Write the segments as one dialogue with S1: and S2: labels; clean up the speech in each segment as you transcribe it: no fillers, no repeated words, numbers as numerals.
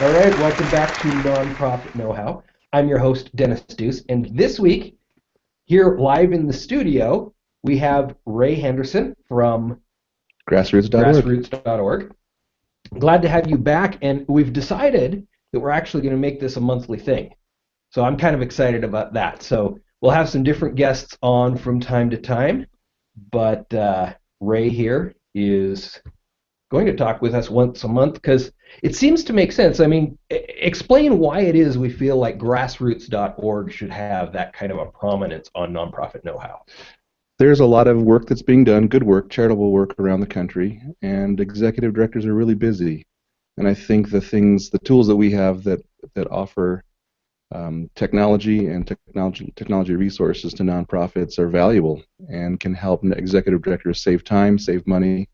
S1: All right, welcome back to Nonprofit Know-How. I'm your host, Dennis Deuce, and this week, here live in the studio, we have Ray Henderson from
S2: Grassroots.org.
S1: grassroots.org. Glad to have you back, and we've decided that we're actually going to make this a monthly thing. So I'm kind of excited about that. So we'll have some different guests on from time to time, but Ray here is going to talk with us once a month because it seems to make sense. I mean, explain why it is we feel like grassroots.org should have that kind of a prominence on nonprofit know-how.
S2: There's a lot of work that's being done, good work, charitable work around the country, and executive directors are really busy. And I think the tools that we have that offer technology and technology resources to nonprofits are valuable and can help executive directors save time, save money,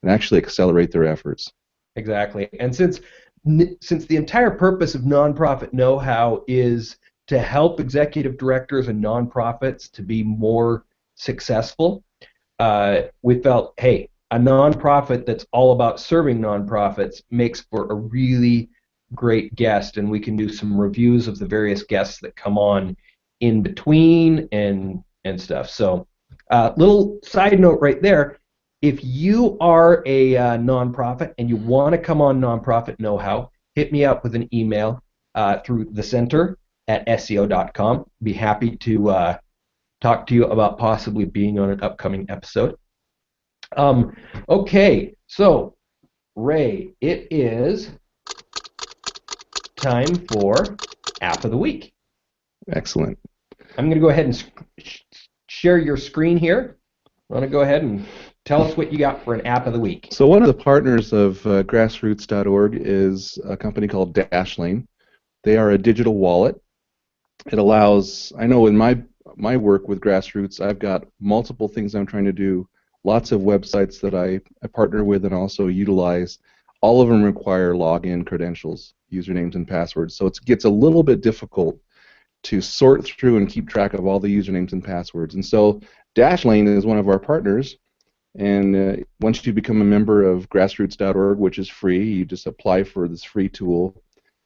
S2: and actually accelerate their efforts.
S1: Exactly. And since the entire purpose of nonprofit know-how is to help executive directors and nonprofits to be more successful, we felt, hey, a nonprofit that's all about serving nonprofits makes for a really great guest, and we can do some reviews of the various guests that come on in between and stuff. So, little side note right there. If you are a nonprofit and you want to come on Nonprofit Know-How, hit me up with an email through the center at SEO.com. Be happy to talk to you about possibly being on an upcoming episode. Okay, so Ray, it is time for App of the Week.
S2: Excellent.
S1: I'm going to go ahead and share your screen here. I want to go ahead and tell us what you got for an App of the Week.
S2: So one of the partners of grassroots.org is a company called Dashlane. They are a digital wallet. It allows, I know in my work with Grassroots, I've got multiple things I'm trying to do, lots of websites that I partner with and also utilize. All of them require login credentials, usernames and passwords. So it gets a little bit difficult to sort through and keep track of all the usernames and passwords. And so Dashlane is one of our partners. And once you become a member of grassroots.org, which is free, you just apply for this free tool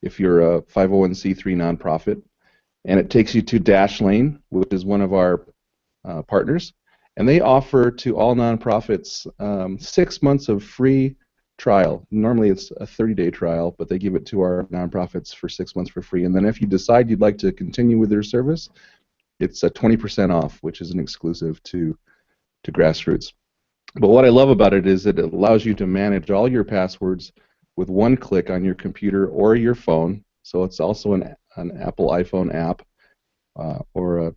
S2: if you're a 501c3 nonprofit. And it takes you to Dashlane, which is one of our partners. And they offer to all nonprofits 6 months of free trial. Normally it's a 30-day trial, but they give it to our nonprofits for 6 months for free. And then if you decide you'd like to continue with their service, it's a 20% off, which is an exclusive to Grassroots. But what I love about it is that it allows you to manage all your passwords with one click on your computer or your phone. So it's also an Apple iPhone app or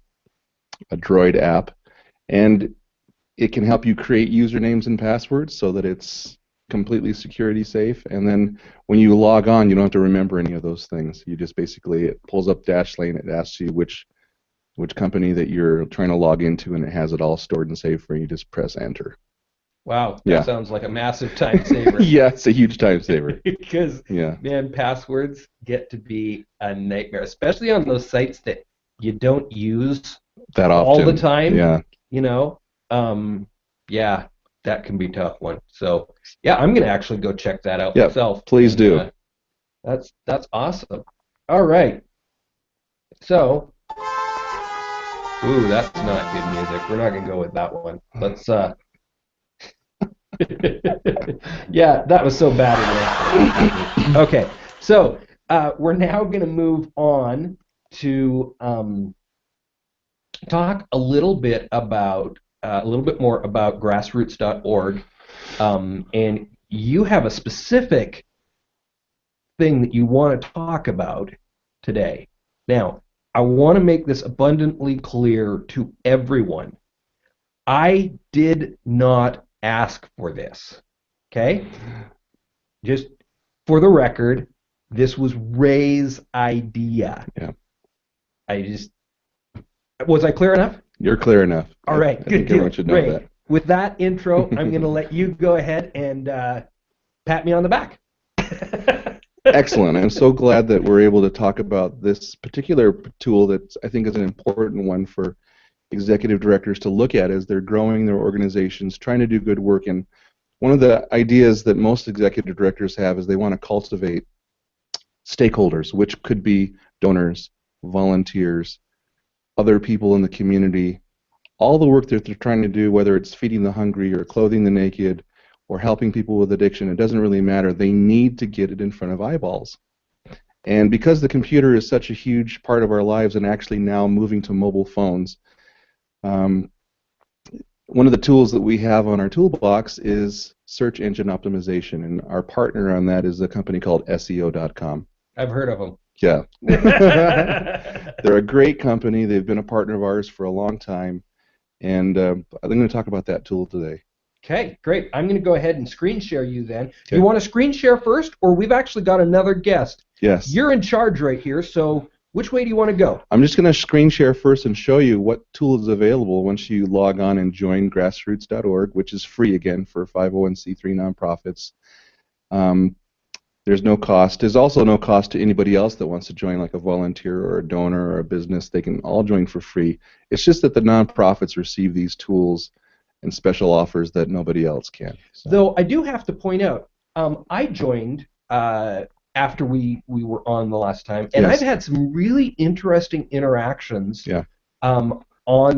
S2: a Droid app. And it can help you create usernames and passwords so that it's completely security safe. And then when you log on, you don't have to remember any of those things. You just basically, it pulls up Dashlane, it asks you which company that you're trying to log into, and it has it all stored and saved for you. You just press enter.
S1: Wow, that sounds like a massive time saver.
S2: Yeah, it's a huge time saver.
S1: Because, man, passwords get to be a nightmare, especially on those sites that you don't use
S2: that often
S1: all the time.
S2: Yeah.
S1: You know, that can be a tough one. So, yeah, I'm going to actually go check that out myself.
S2: Please do.
S1: That's awesome. All right. So, ooh, that's not good music. We're not going to go with that one. Let's yeah, that was so bad. Okay, so we're now going to move on to talk a little bit more about grassroots.org, and you have a specific thing that you want to talk about today. Now, I want to make this abundantly clear to everyone. I did not ask for this, okay? Just for the record, this was Ray's idea.
S2: Yeah.
S1: Was I clear enough?
S2: You're clear enough.
S1: All right,
S2: I
S1: good
S2: think
S1: deal.
S2: everyone should know
S1: Ray,
S2: that.
S1: with that intro, I'm going to let you go ahead and pat me on the back.
S2: Excellent. I'm so glad that we're able to talk about this particular tool that I think is an important one for executive directors to look at as they're growing their organizations, trying to do good work. And one of the ideas that most executive directors have is they want to cultivate stakeholders, which could be donors, volunteers, other people in the community, all the work that they're trying to do, whether it's feeding the hungry or clothing the naked or helping people with addiction, it doesn't really matter. They need to get it in front of eyeballs. And because the computer is such a huge part of our lives and actually now moving to mobile phones, um, one of the tools that we have on our toolbox is search engine optimization, and our partner on that is a company called SEO.com.
S1: I've heard of them.
S2: Yeah. They're a great company. They've been a partner of ours for a long time, and I'm going to talk about that tool today.
S1: Okay, great. I'm going to go ahead and screen share you then. Okay. You want to screen share first, or we've actually got another guest?
S2: Yes.
S1: You're in charge right here, so which way do you want to go?
S2: I'm just going to screen share first and show you what tool is available once you log on and join grassroots.org, which is free again for 501c3 nonprofits. There's no cost. There's also no cost to anybody else that wants to join, like a volunteer or a donor or a business. They can all join for free. It's just that the nonprofits receive these tools and special offers that nobody else can. So.
S1: Though I do have to point out, I joined after we were on the last time, and yes. I've had some really interesting interactions on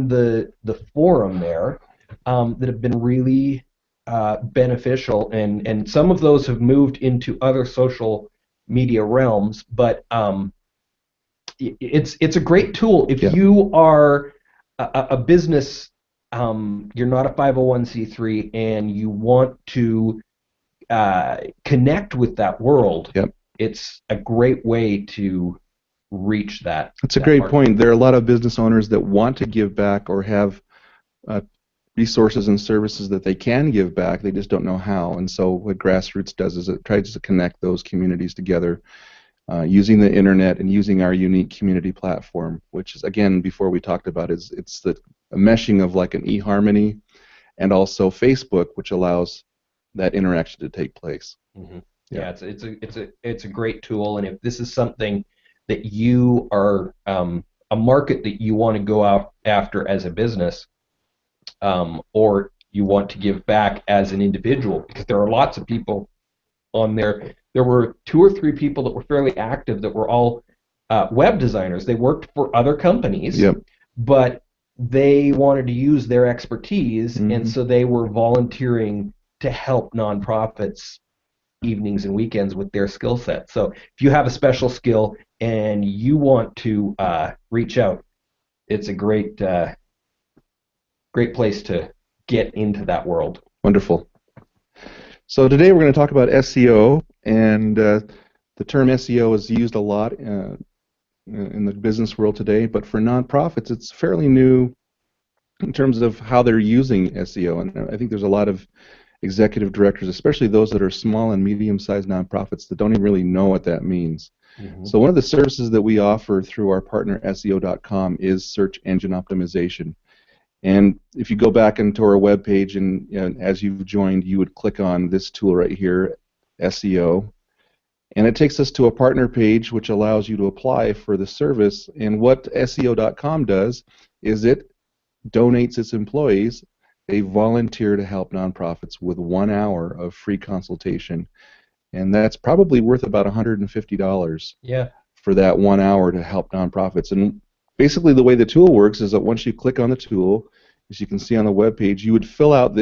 S1: the forum there that have been really beneficial, and some of those have moved into other social media realms, but it's a great tool if you are a business. You're not a 501c3 and you want to connect with that world. It's a great way to reach that.
S2: That's a great point. There are a lot of business owners that want to give back or have resources and services that they can give back. They just don't know how. And so what Grassroots does is it tries to connect those communities together using the internet and using our unique community platform, which is, again, before we talked about, it's a meshing of like an eHarmony and also Facebook, which allows that interaction to take place.
S1: Mm-hmm. Yeah, it's a great tool, and if this is something that you are a market that you want to go out after as a business, or you want to give back as an individual, because there are lots of people on there. There were 2 or 3 people that were fairly active that were all web designers. They worked for other companies, but they wanted to use their expertise, and so they were volunteering to help nonprofits evenings and weekends with their skill set. So if you have a special skill and you want to reach out, it's a great place to get into that world.
S2: Wonderful. So today we're going to talk about SEO, and the term SEO is used a lot in the business world today, but for nonprofits it's fairly new in terms of how they're using SEO, and I think there's a lot of executive directors, especially those that are small and medium-sized nonprofits, that don't even really know what that means. Mm-hmm. So one of the services that we offer through our partner SEO.com is search engine optimization. And if you go back into our webpage and as you've joined, you would click on this tool right here, SEO, and it takes us to a partner page which allows you to apply for the service. And what SEO.com does is it donates its employees. They volunteer to help nonprofits with 1 hour of free consultation, and that's probably worth about $150 for that 1 hour to help nonprofits. And basically the way the tool works is that once you click on the tool, as you can see on the web page, you would fill out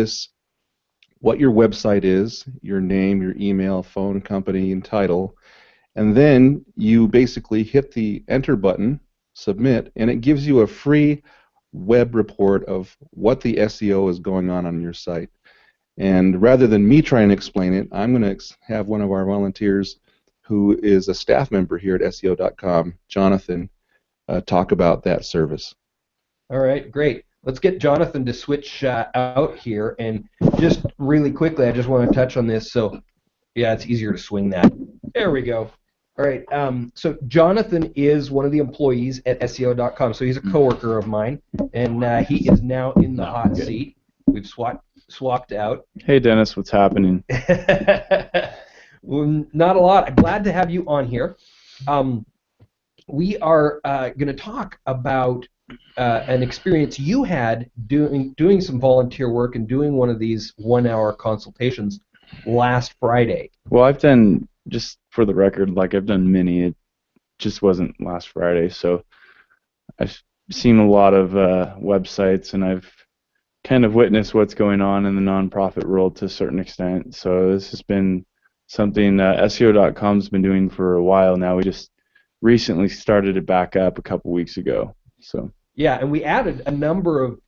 S2: what your website is, your name, your email, phone, company, and title, and then you basically hit the enter button, submit, and it gives you a free web report of what the SEO is going on your site. And rather than me try and explain it, I'm going to have one of our volunteers who is a staff member here at SEO.com, Jonathan, talk about that service.
S1: All right, great. Let's get Jonathan to switch out here, and just really quickly, I just want to touch on this. So, yeah, it's easier to swing that. There we go. All right. So Jonathan is one of the employees at SEO.com. So he's a coworker of mine, and he is now in the hot seat. We've swapped out.
S3: Hey, Dennis, what's happening?
S1: Well, not a lot. I'm glad to have you on here. We are going to talk about an experience you had doing some volunteer work and doing one of these 1 hour consultations last Friday.
S3: Well, I've done just for the record, like I've done many. It just wasn't last Friday, so I've seen a lot of websites, and I've kind of witnessed what's going on in the nonprofit world to a certain extent. So this has been something SEO.com's been doing for a while now. We just recently started it back up a couple weeks ago. So
S1: Yeah, and we added a number of.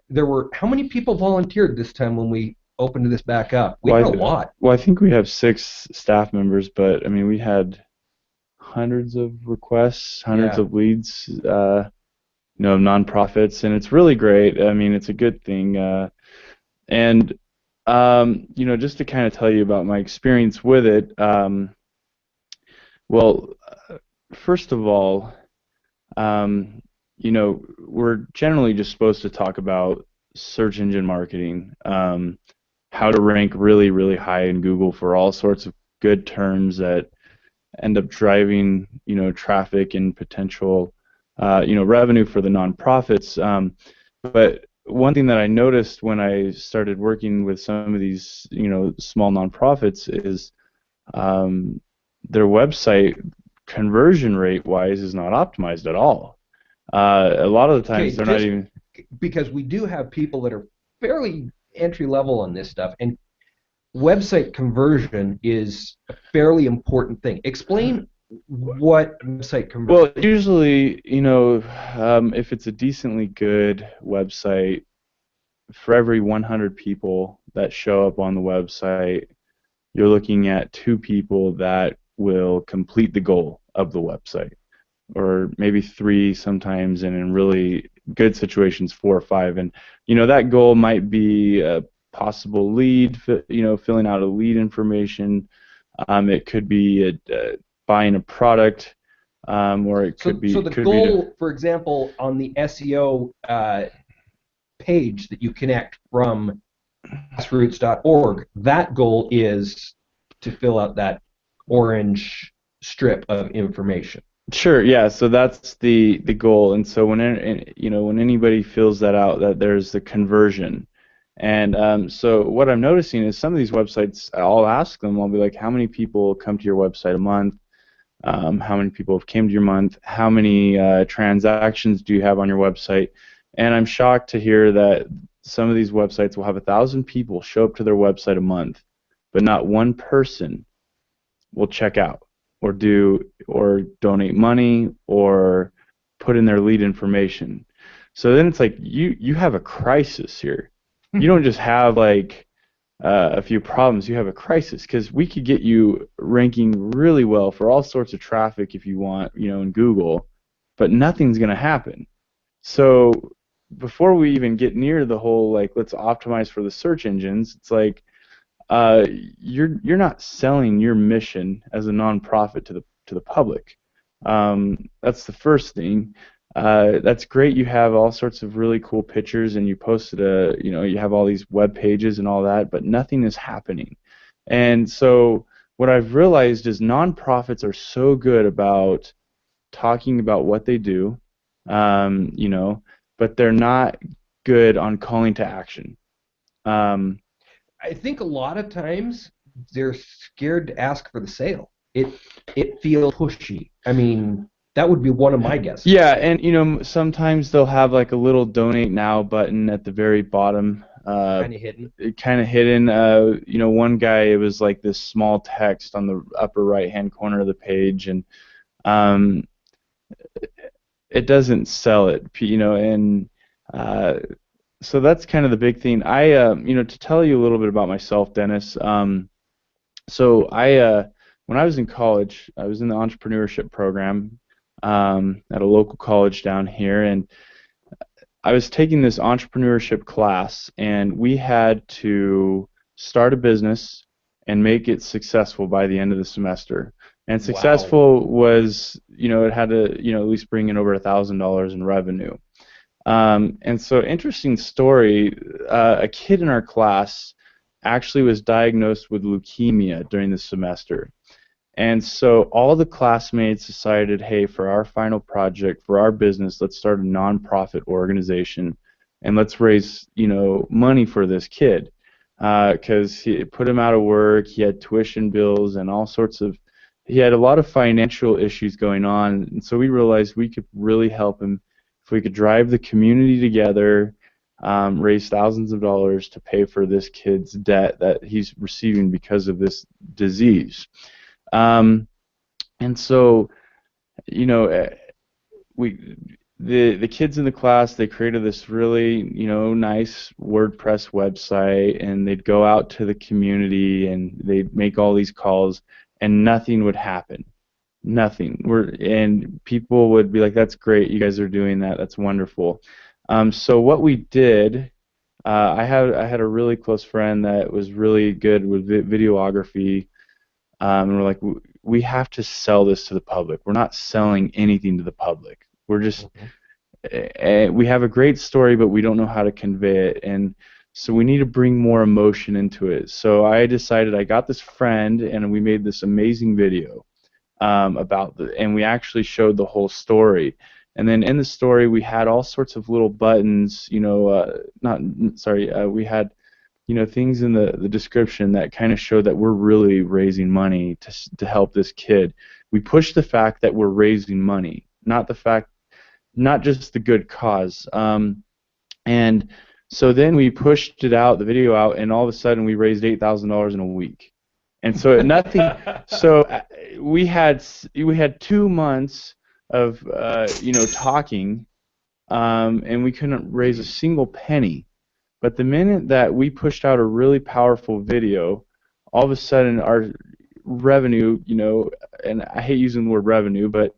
S1: There were how many people volunteered this time when we opened this back up? We
S3: well,
S1: had a lot.
S3: well, I think we have 6 staff members, but I mean we had hundreds of requests, hundreds
S1: Yeah.
S3: of leads, nonprofits, and it's really great. I mean, it's a good thing. And just to kind of tell you about my experience with it. Well, first of all, we're generally just supposed to talk about search engine marketing, how to rank really, really high in Google for all sorts of good terms that end up driving, traffic and potential, revenue for the nonprofits. But one thing that I noticed when I started working with some of these, small nonprofits is their website conversion rate wise is not optimized at all. A lot of the
S1: Okay,
S3: times they're not even.
S1: because we do have people that are fairly entry level on this stuff, and website conversion is a fairly important thing. Explain what website conversion.
S3: Well, usually, if it's a decently good website, for every 100 people that show up on the website, you're looking at 2 people that will complete the goal of the website, or maybe 3 sometimes, and in really good situations 4 or 5. And that goal might be a possible lead, filling out a lead information. It could be buying a product, or it could be.
S1: So the goal, for example, on the SEO page that you connect from grassroots.org, that goal is to fill out that orange strip of information.
S3: Sure, yeah. So that's the goal, and so when when anybody fills that out, that there's the conversion, and so what I'm noticing is some of these websites, I'll ask them, I'll be like, how many people come to your website a month? How many people have came to your month? How many transactions do you have on your website? And I'm shocked to hear that some of these websites will have 1,000 people show up to their website a month, but not one person will check out or donate money or put in their lead information. So then it's like you have a crisis here. You don't just have like a few problems, you have a crisis, because we could get you ranking really well for all sorts of traffic if you want, in Google, but nothing's going to happen. So before we even get near the whole like let's optimize for the search engines, it's like you're not selling your mission as a nonprofit to the public. That's the first thing. That's great. You have all sorts of really cool pictures, and you posted you have all these web pages and all that, but nothing is happening. And so what I've realized is nonprofits are so good about talking about what they do, but they're not good on calling to action.
S1: I think a lot of times they're scared to ask for the sale. It feels pushy. I mean, that would be one of my guesses.
S3: Yeah, and sometimes they'll have like a little donate now button at the very bottom.
S1: Kind of hidden.
S3: Kind of hidden. One guy, it was like this small text on the upper right-hand corner of the page, and it doesn't sell it, and so that's kind of the big thing. To tell you a little bit about myself, Dennis. So when I was in college, I was in the entrepreneurship program at a local college down here, and I was taking this entrepreneurship class, and we had to start a business and make it successful by the end of the semester. And successful was, it had to, at least bring in over $1,000 in revenue. And so, interesting story, a kid in our class actually was diagnosed with leukemia during the semester. And so all the classmates decided, hey, for our final project, for our business, let's start a nonprofit organization, and let's raise, money for this kid. because he put him out of work. He had tuition bills and all sorts of. He had a lot of financial issues going on, and so we realized we could really help him if we could drive the community together, raise thousands of dollars to pay for this kid's debt that he's receiving because of this disease. Um, and so, you know, we the kids in the class, they created this really, nice WordPress website, and they'd go out to the community and they'd make all these calls, and nothing would happen. Nothing. And people would be like, "That's great, you guys are doing that. That's wonderful." So what we did, I had a really close friend that was really good with videography, and we're like, we have to sell this to the public. We're not selling anything to the public. We're just we have a great story, but we don't know how to convey it, and so we need to bring more emotion into it. So I decided, I got this friend, and we made this amazing video and we actually showed the whole story. And then in the story, we had all sorts of little buttons, not sorry, we had things in the description that kind of showed that we're really raising money to help this kid. We push the fact that we're raising money, not just the good cause. And so then we pushed the video out, and all of a sudden we raised $8,000 in a week. And so nothing. So we had 2 months of talking, and we couldn't raise a single penny. But the minute that we pushed out a really powerful video, all of a sudden our revenue, and I hate using the word revenue, but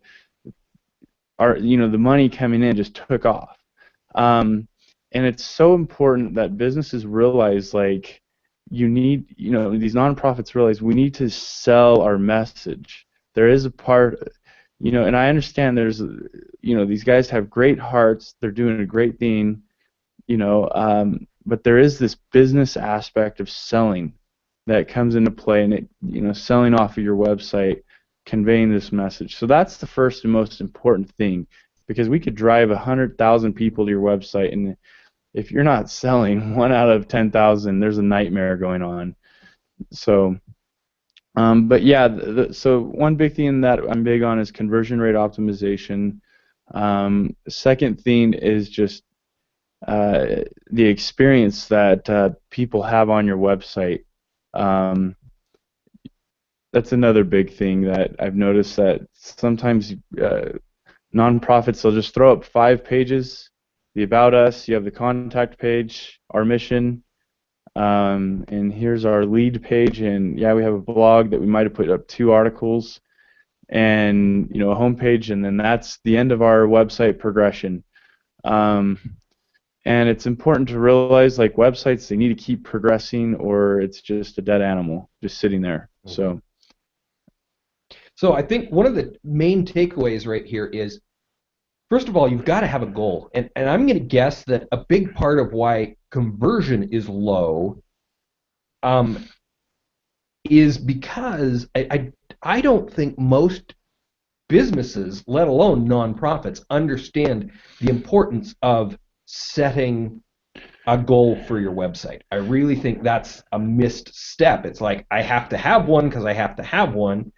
S3: the money coming in just took off. And it's so important that businesses realize, like, these nonprofits realize we need to sell our message. There is a part, and I understand there's, these guys have great hearts, they're doing a great thing, but there is this business aspect of selling that comes into play, and it, selling off of your website, conveying this message. So that's the first and most important thing, because we could drive 100,000 people to your website, and if you're not selling 1 out of 10,000, there's a nightmare going on. So, but yeah, so one big thing that I'm big on is conversion rate optimization. Second thing is just the experience that people have on your website. That's another big thing that I've noticed, that sometimes nonprofits will just throw up 5 pages. The About Us, you have the contact page, our mission, and here's our lead page, and yeah, we have a blog that we might have put up 2 articles, and a homepage, and then that's the end of our website progression. And it's important to realize, like, websites, they need to keep progressing, or it's just a dead animal just sitting there.
S1: So I think one of the main takeaways right here is, first of all, you've got to have a goal. And I'm going to guess that a big part of why conversion is low is because I don't think most businesses, let alone nonprofits, understand the importance of setting a goal for your website. I really think that's a missed step. It's like, I have to have one because I have to have one.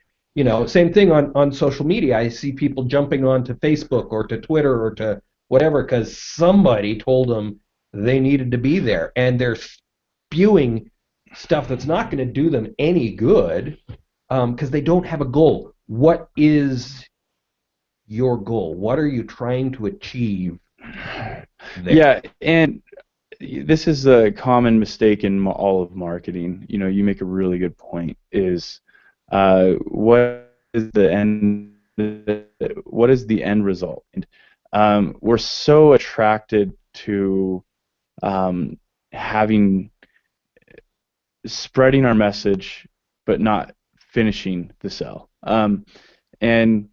S1: Same thing on social media. I see people jumping onto Facebook or to Twitter or to whatever because somebody told them they needed to be there, and they're spewing stuff that's not going to do them any good because they don't have a goal. What is your goal? What are you trying to achieve there?
S3: Yeah, and this is a common mistake in all of marketing. You make a really good point. Is what is the end result? And we're so attracted to spreading our message, but not finishing the sell. And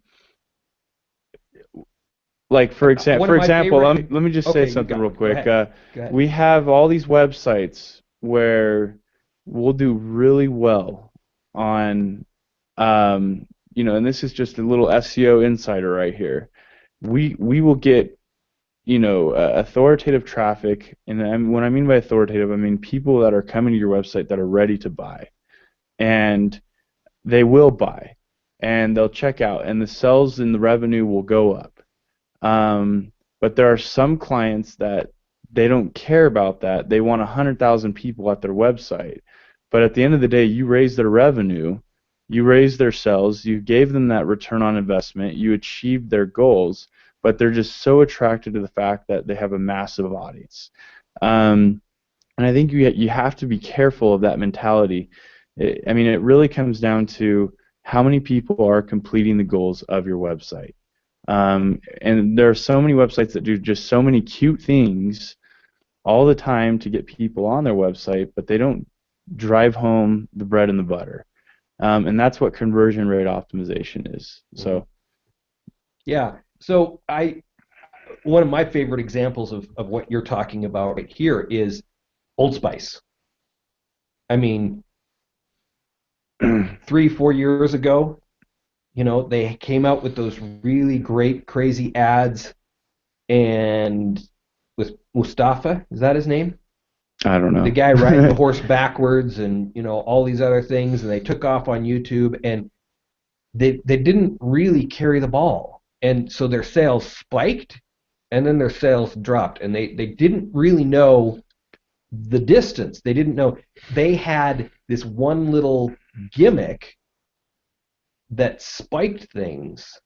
S3: like, for example, let me just say something real quick.
S1: Go ahead.
S3: We have all these websites where we'll do really well on, and this is just a little SEO insider right here. We will get, authoritative traffic, and when I mean by authoritative, I mean people that are coming to your website that are ready to buy, and they will buy, and they'll check out, and the sales and the revenue will go up. But there are some clients that they don't care about that. They want 100,000 people at their website. But at the end of the day, you raise their revenue, you raise their sales, you gave them that return on investment, you achieved their goals, but they're just so attracted to the fact that they have a massive audience. And I think you have to be careful of that mentality. I mean, it really comes down to how many people are completing the goals of your website. And there are so many websites that do just so many cute things all the time to get people on their website, but they don't drive home the bread and the butter. And that's what conversion rate optimization is. So,
S1: yeah. So one of my favorite examples of what you're talking about right here is Old Spice. I mean, 3-4 years ago, they came out with those really great, crazy ads, and with Mustafa, is that his name?
S3: I don't know.
S1: The guy riding the horse backwards, and all these other things, and they took off on YouTube, and they didn't really carry the ball, and so their sales spiked, and then their sales dropped, and they didn't really know the distance. They didn't know they had this one little gimmick that spiked things,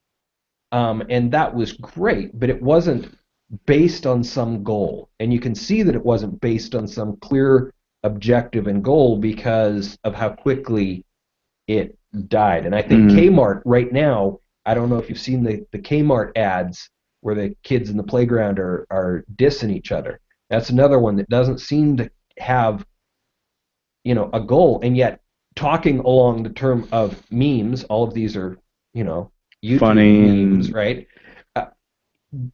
S1: and that was great, but it wasn't based on some goal. And you can see that it wasn't based on some clear objective and goal because of how quickly it died. And I think Kmart right now, I don't know if you've seen the Kmart ads where the kids in the playground are dissing each other. That's another one that doesn't seem to have a goal, and yet talking along the term of memes, all of these are YouTube
S3: funny
S1: memes, right?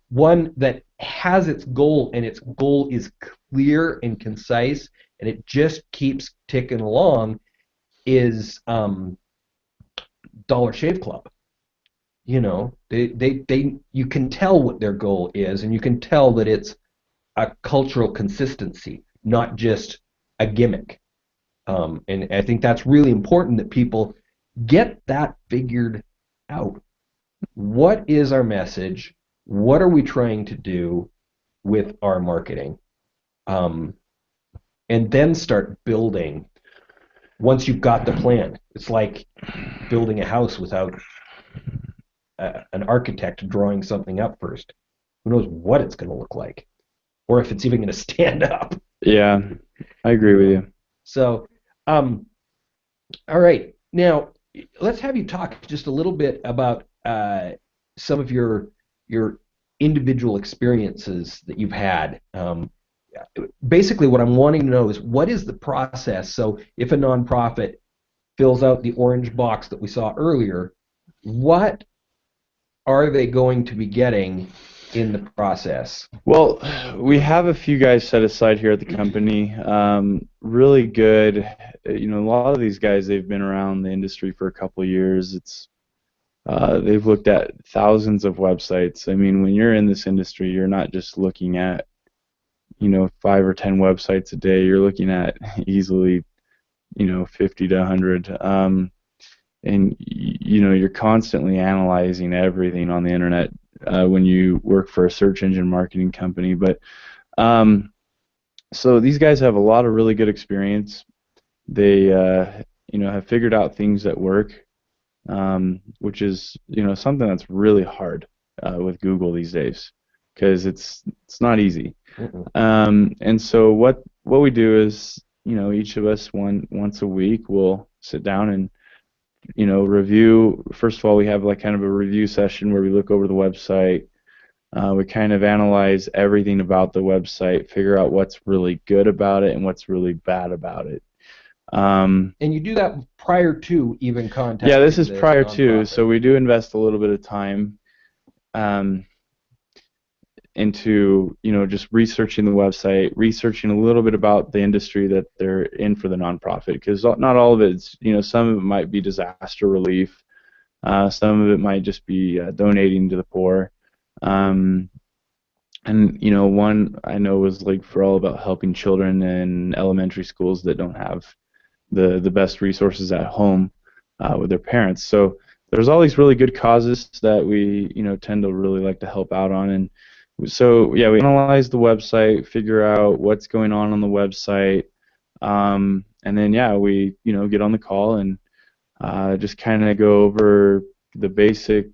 S1: One that has its goal, and its goal is clear and concise, and it just keeps ticking along, is Dollar Shave Club. They you can tell what their goal is, and you can tell that it's a cultural consistency, not just a gimmick. And I think that's really important that people get that figured out. What is our message? What are we trying to do with our marketing? And then start building. Once you've got the plan, it's like building a house without an architect drawing something up first. Who knows what it's going to look like, or if it's even going to stand up.
S3: Yeah, I agree with you.
S1: So, all right. Now, let's have you talk just a little bit about some of your individual experiences that you've had. Basically, what I'm wanting to know is, what is the process? So if a nonprofit fills out the orange box that we saw earlier, what are they going to be getting in the process?
S3: Well, we have a few guys set aside here at the company. Really good. A lot of these guys, they've been around the industry for a couple of years. They've looked at thousands of websites. I mean, when you're in this industry, you're not just looking at 5 or 10 websites a day. You're looking at easily 50 to 100. And you're constantly analyzing everything on the internet when you work for a search engine marketing company. But so these guys have a lot of really good experience. They have figured out things that work, which is something that's really hard with Google these days, because it's not easy. And so what we do is, each of us once a week will sit down and review. First of all, we have like kind of a review session where we look over the website. We kind of analyze everything about the website, figure out what's really good about it and what's really bad about it.
S1: And you do that prior to even contacting.
S3: Yeah, this is prior to, so we do invest a little bit of time into just researching the website, researching a little bit about the industry that they're in for the nonprofit, because not all of it's, some of it might be disaster relief, some of it might just be donating to the poor. And one I know was like for all about helping children in elementary schools that don't have the best resources at home with their parents. So there's all these really good causes that we tend to really like to help out on. And so yeah, we analyze the website, figure out what's going on the website, and then yeah, we get on the call and just kind of go over the basic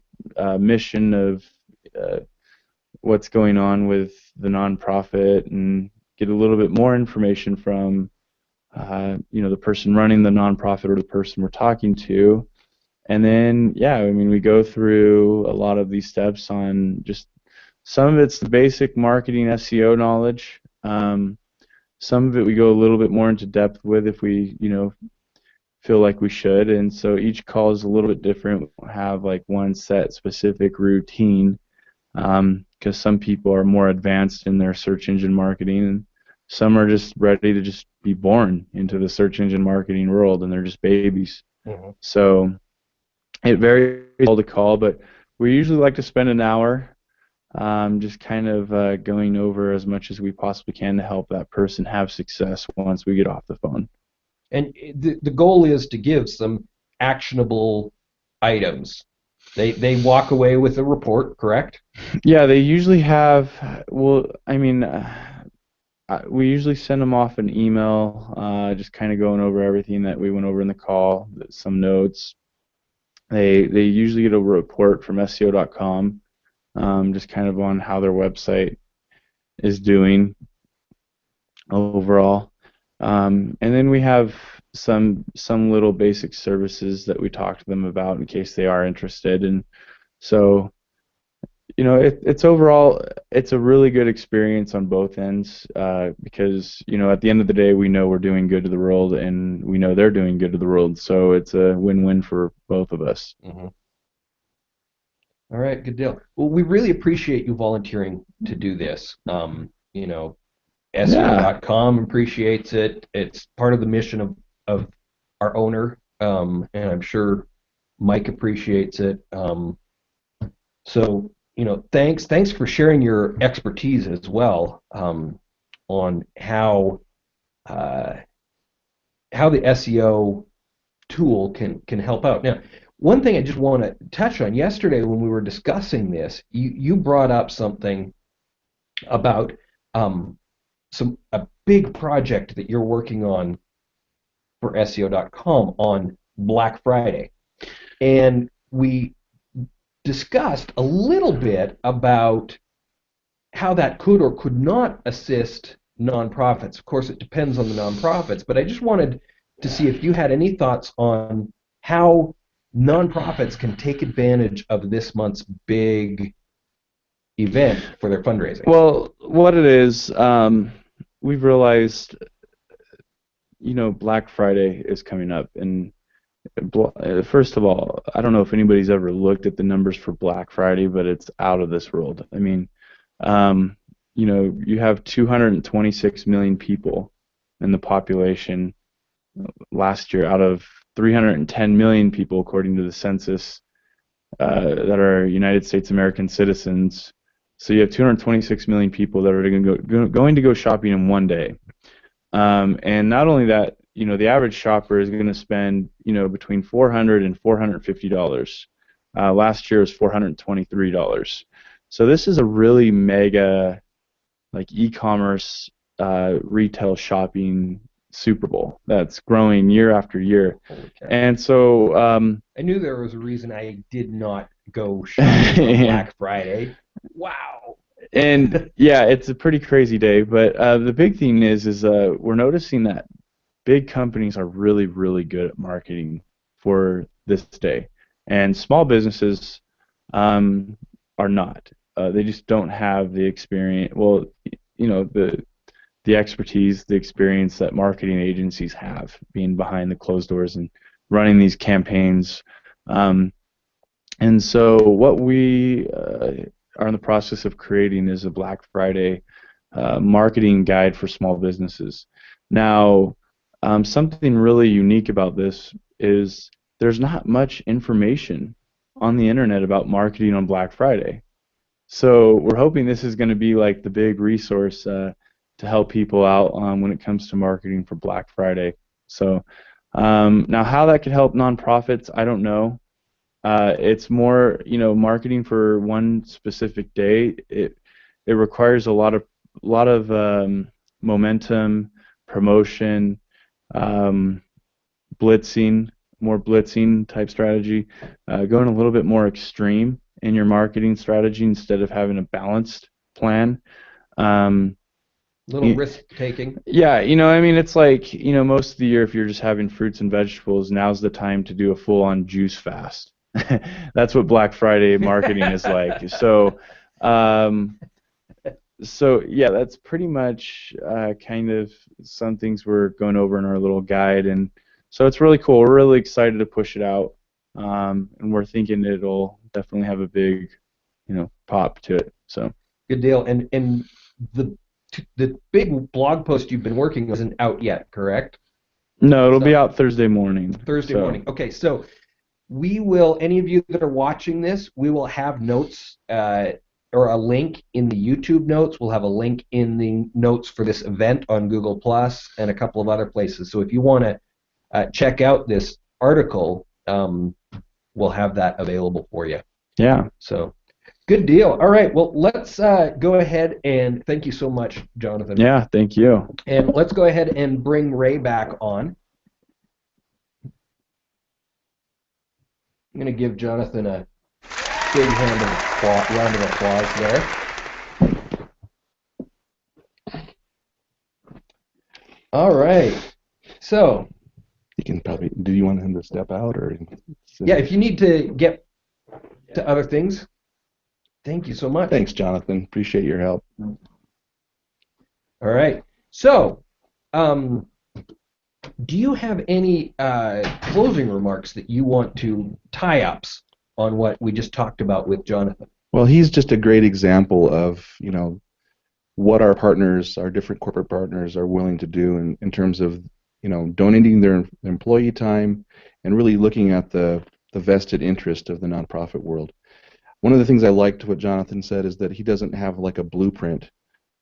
S3: mission of uh, what's going on with the nonprofit and get a little bit more information from the person running the nonprofit or the person we're talking to. And then, yeah, I mean, we go through a lot of these steps on just some of it's the basic marketing SEO knowledge. Some of it we go a little bit more into depth with if we, feel like we should. And so each call is a little bit different. We don't have like one set specific routine because some people are more advanced in their search engine marketing and some are just ready to just be born into the search engine marketing world and they're just babies.
S1: Mm-hmm.
S3: So it varies call to call, but we usually like to spend an hour just kind of going over as much as we possibly can to help that person have success once we get off the phone.
S1: And the goal is to give some actionable items. They walk away with a report, correct?
S3: Yeah, they usually have, well, I mean, we usually send them off an email, just kind of going over everything that we went over in the call, some notes. They usually get a report from SEO.com, just kind of on how their website is doing overall. And then we have some little basic services that we talk to them about in case they are interested. And so, it's overall it's a really good experience on both ends because at the end of the day we know we're doing good to the world and we know they're doing good to the world. So it's a win-win for both of us.
S1: Mm-hmm. All right, good deal. Well, we really appreciate you volunteering to do this. SEO.com appreciates it. It's part of the mission of our owner, and I'm sure Mike appreciates it. So, thanks for sharing your expertise as well on how the SEO tool can help out. Now, one thing I just want to touch on, yesterday when we were discussing this, you brought up something about a big project that you're working on for SEO.com on Black Friday. And we discussed a little bit about how that could or could not assist nonprofits. Of course, it depends on the nonprofits, but I just wanted to see if you had any thoughts on how nonprofits can take advantage of this month's big event for their fundraising.
S3: Well, what it is, we've realized, Black Friday is coming up, and first of all, I don't know if anybody's ever looked at the numbers for Black Friday, but it's out of this world. I mean, you have 226 million people in the population last year out of 310 million people, according to the census, that are United States American citizens. So you have 226 million people that are going to go shopping in one day. And not only that, the average shopper is going to spend, between $400 and $450. Last year was $423. So this is a really mega, like, e-commerce retail shopping Super Bowl that's growing year after year. And so
S1: I knew there was a reason I did not go shopping on Black Friday. Wow.
S3: And yeah, it's a pretty crazy day, but the big thing is we're noticing that big companies are really, really good at marketing for this day, and small businesses are not. They just don't have the experience. Well, the expertise, the experience that marketing agencies have, being behind the closed doors and running these campaigns. And so what we are in the process of creating is a Black Friday marketing guide for small businesses. Now, something really unique about this is there's not much information on the internet about marketing on Black Friday. So we're hoping this is going to be like the big resource to help people out when it comes to marketing for Black Friday. So now how that could help nonprofits, I don't know. It's more, marketing for one specific day. It requires a lot of momentum, promotion, um, blitzing, more blitzing type strategy, going a little bit more extreme in your marketing strategy instead of having a balanced plan. Um,
S1: Little risk taking.
S3: yeah, I mean, it's like, most of the year if you're just having fruits and vegetables, now's the time to do a full-on juice fast. That's what Black Friday marketing is like. Um, so yeah, that's pretty much kind of some things we're going over in our little guide, and so it's really cool. We're really excited to push it out, and we're thinking it'll definitely have a big, pop to it. So
S1: Good deal. And the the big blog post you've been working on isn't out yet, correct?
S3: no, it'll be
S1: So
S3: out Thursday morning.
S1: Thursday
S3: So
S1: morning. Okay, so we will. Any of you that are watching this, we will have notes or a link in the YouTube notes. We'll have a link in the notes for this event on Google Plus and a couple of other places. So if you want to check out this article, we'll have that available for you.
S3: yeah,
S1: So good deal. All right. Well, let's go ahead and thank you so much, Jonathan.
S3: yeah, thank you.
S1: And let's go ahead and bring Ray back on. I'm going to give Jonathan a big round of applause there. All right. So,
S2: You can probably. Do you want him to step out or?
S1: yeah, if you need to get to other things, thank you so much.
S2: Thanks, Jonathan. Appreciate your help.
S1: All right. So, do you have any closing remarks that you want to tie-ups on what we just talked about with Jonathan?
S2: Well, he's just a great example of, what our partners, our different corporate partners, are willing to do in terms of, donating their employee time and really looking at the vested interest of the nonprofit world. One of the things I liked what Jonathan said is that he doesn't have like a blueprint,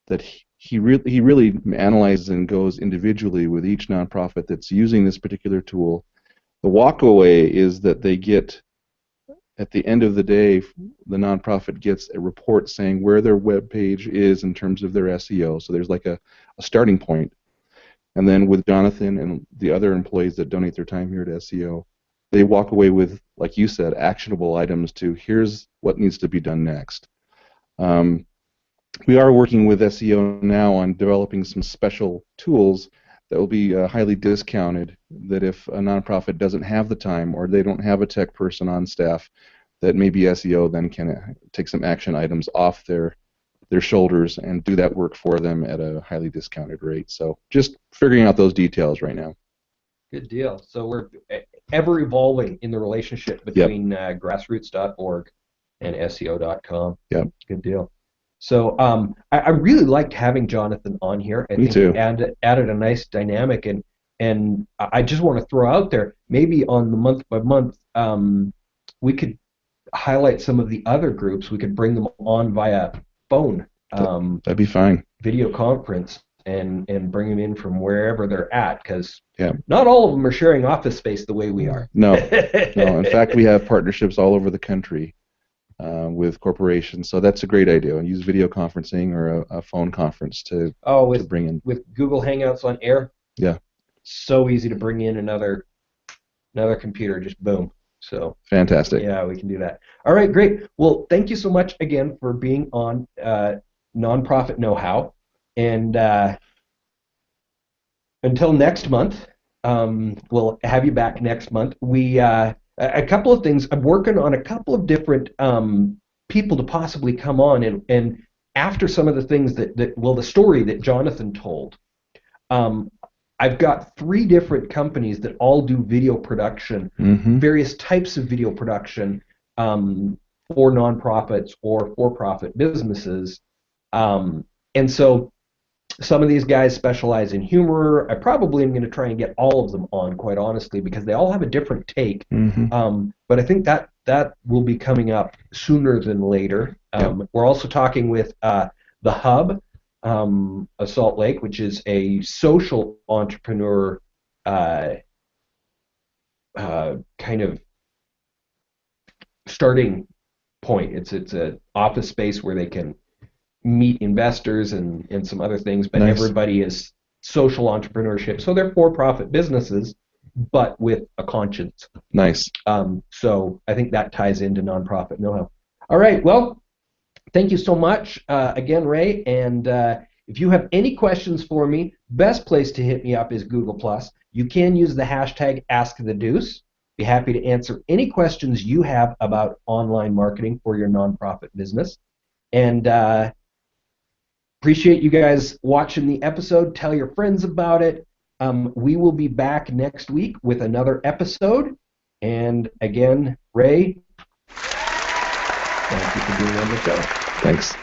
S2: that he really analyzes and goes individually with each nonprofit that's using this particular tool. The walkaway is that they get, at the end of the day, the nonprofit gets a report saying where their web page is in terms of their SEO. So there's like a starting point. And then with Jonathan and the other employees that donate their time here to SEO, they walk away with, like you said, actionable items to here's what needs to be done next. We are working with SEO now on developing some special tools that will be highly discounted, that if a nonprofit doesn't have the time or they don't have a tech person on staff, that maybe SEO then can take some action items off their shoulders and do that work for them at a highly discounted rate. So just figuring out those details right now.
S1: Good deal. So we're ever evolving in the relationship between grassroots.org and SEO.com.
S2: Yep.
S1: Good deal. So I really liked having Jonathan on here. I
S2: Me
S1: think
S2: too.
S1: He added a nice dynamic, and I just want to throw out there, maybe on the month by month, we could highlight some of the other groups. We could bring them on via phone,
S2: That'd be fine.
S1: video conference, and bring them in from wherever they're at, because
S2: Yeah.
S1: not all of them are sharing office space the way we are.
S2: No. In fact, we have partnerships all over the country with corporations, so that's a great idea. And use video conferencing or a phone conference to bring in.
S1: With Google Hangouts on air.
S2: Yeah.
S1: So easy to bring in another computer, just boom. So
S2: fantastic.
S1: Yeah, we can do that. All right, great. Well, thank you so much again for being on Nonprofit Know-How, and until next month, we'll have you back next month. We a couple of things. I'm working on a couple of different people to possibly come on, and after some of the things the story that Jonathan told, I've got 3 different companies that all do video production, various types of video production for nonprofits or for-profit businesses, and so some of these guys specialize in humor. I probably am going to try and get all of them on, quite honestly, because they all have a different take. But I think that will be coming up sooner than later. We're also talking with the Hub of Salt Lake, which is a social entrepreneur kind of starting point. It's a office space where they can meet investors and some other things, but
S2: Nice.
S1: everybody is social entrepreneurship. So they're for-profit businesses, but with a conscience.
S2: Nice.
S1: So I think that ties into nonprofit know-how. All right, well, thank you so much again, Ray. And if you have any questions for me, best place to hit me up is Google+. You can use the hashtag AskTheDeuce. Be happy to answer any questions you have about online marketing for your nonprofit business. And appreciate you guys watching the episode. Tell your friends about it. We will be back next week with another episode. And again, Ray, thank you for being on the show.
S2: Thanks.